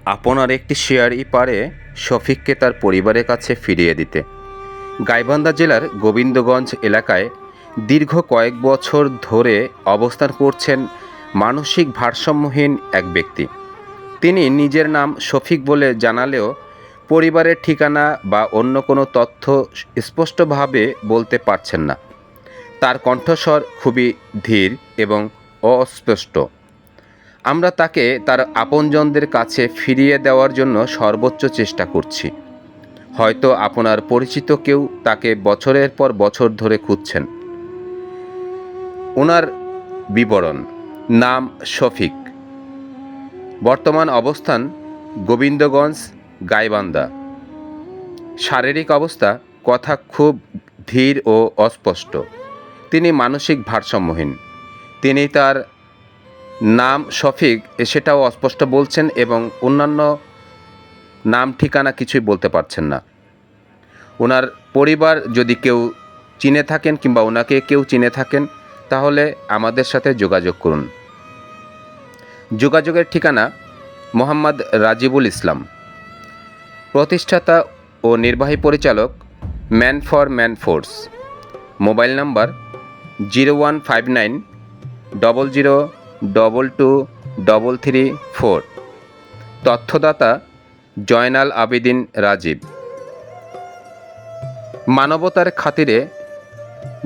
আপনার একটি শেয়ারই পারে শফিককে তার পরিবারের কাছে ফিরিয়ে দিতে। গাইবান্ধা জেলার গোবিন্দগঞ্জ এলাকায় দীর্ঘ কয়েক বছর ধরে অবস্থান করছেন মানসিক ভারসাম্যহীন এক ব্যক্তি। তিনি নিজের নাম শফিক বলে জানালেও পরিবারের ঠিকানা বা অন্য কোনো তথ্য স্পষ্টভাবে বলতে পারছেন না। তার কণ্ঠস্বর খুবই ধীর এবং অস্পষ্ট। আমরা তাকে তার আপনজনদের কাছে ফিরিয়ে দেওয়ার জন্য সর্বোচ্চ চেষ্টা করছি। হয়তো আপনার পরিচিত কেউ তাকে বছরের পর বছর ধরে খুঁজছেন। ওনার বিবরণ: নাম শফিক, বর্তমান অবস্থান গোবিন্দগঞ্জ, গাইবান্ধা। শারীরিক অবস্থা: কথা খুব ধীর ও অস্পষ্ট। তিনি মানসিক ভারসাম্যহীন। তিনি তার নাম শফিক সেটাও অস্পষ্ট বলছেন এবং অন্যান্য নাম ঠিকানা কিছুই বলতে পারছেন না। ওনার পরিবার যদি কেউ চিনে থাকেন কিংবা ওনাকে কেউ চিনে থাকেন তাহলে আমাদের সাথে যোগাযোগ করুন। যোগাযোগের ঠিকানা: মোহাম্মদ রাজিবুল ইসলাম, প্রতিষ্ঠাতা ও নির্বাহী পরিচালক, man for man force. Mobile number 015900222334। তথ্যদাতা: জয়নাল আবেদিন রাজীব। মানবতার খাতিরে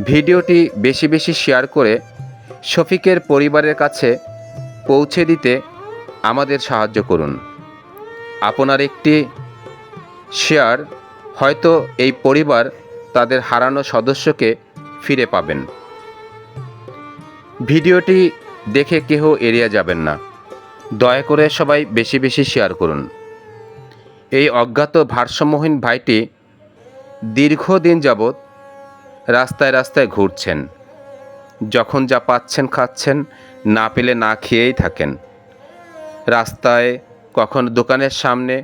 ভিডিওটি বেশি বেশি শেয়ার করে শফিকের পরিবারের কাছে পৌঁছে দিতে আমাদের সাহায্য করুন। আপনার একটি শেয়ার হয়তো এই পরিবার তাদের হারানো সদস্যকে ফিরে পাবেন। ভিডিওটি দেখে কেহ এড়িয়ে যাবেন না। দয়া করে সবাই বেশি বেশি শেয়ার করুন। এই অজ্ঞাত ভারসাম্যহীন ভাইটি দীর্ঘদিন যাবৎ রাস্তায় রাস্তায় ঘুরছেন। যখন যা পাচ্ছেন খাচ্ছেন, না পেলে না খেয়েই থাকেন। রাস্তায়, কখনো দোকানের সামনে,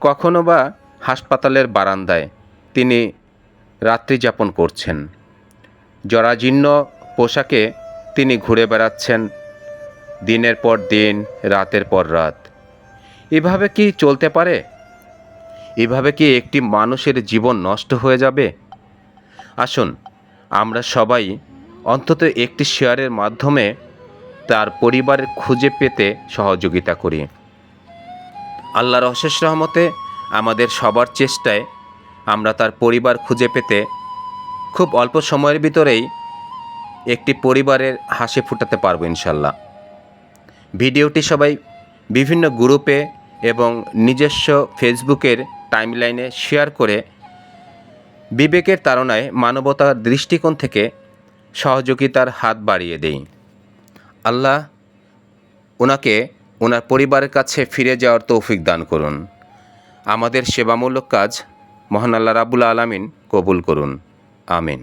কখনো বা হাসপাতালের বারান্দায় তিনি রাত্রি যাপন করছেন। জরাজীর্ণ পোশাকে তিনি ঘুরে বেড়াচ্ছেন দিনের পর দিন, রাতের পর রাত। এভাবে কি চলতে পারে? এভাবে কি একটি মানুষের জীবন নষ্ট হয়ে যাবে? আসুন আমরা সবাই অন্তত একটি শেয়ারের মাধ্যমে তার পরিবারের খুঁজে পেতে সহযোগিতা করি। আল্লাহর অশেষ রহমতে আমাদের সবার চেষ্টায় আমরা তার পরিবার খুঁজে পেতে খুব অল্প সময়ের ভিতরেই একটি পরিবারের হাসি ফোটাতে পারবো ইনশাল্লাহ। ভিডিওটি সবাই বিভিন্ন গ্রুপে এবং নিজস্ব ফেসবুকের টাইমলাইনে শেয়ার করে বিবেকের তাড়নায় মানবতার দৃষ্টিকোণ থেকে সহযোগিতার হাত বাড়িয়ে দেই। আল্লাহ ওনাকে ওনার পরিবারের কাছে ফিরে যাওয়ার তৌফিক দান করুন। আমাদের সেবামূলক কাজ মহান আল্লাহ রাব্বুল আলামিন কবুল করুন। আমিন।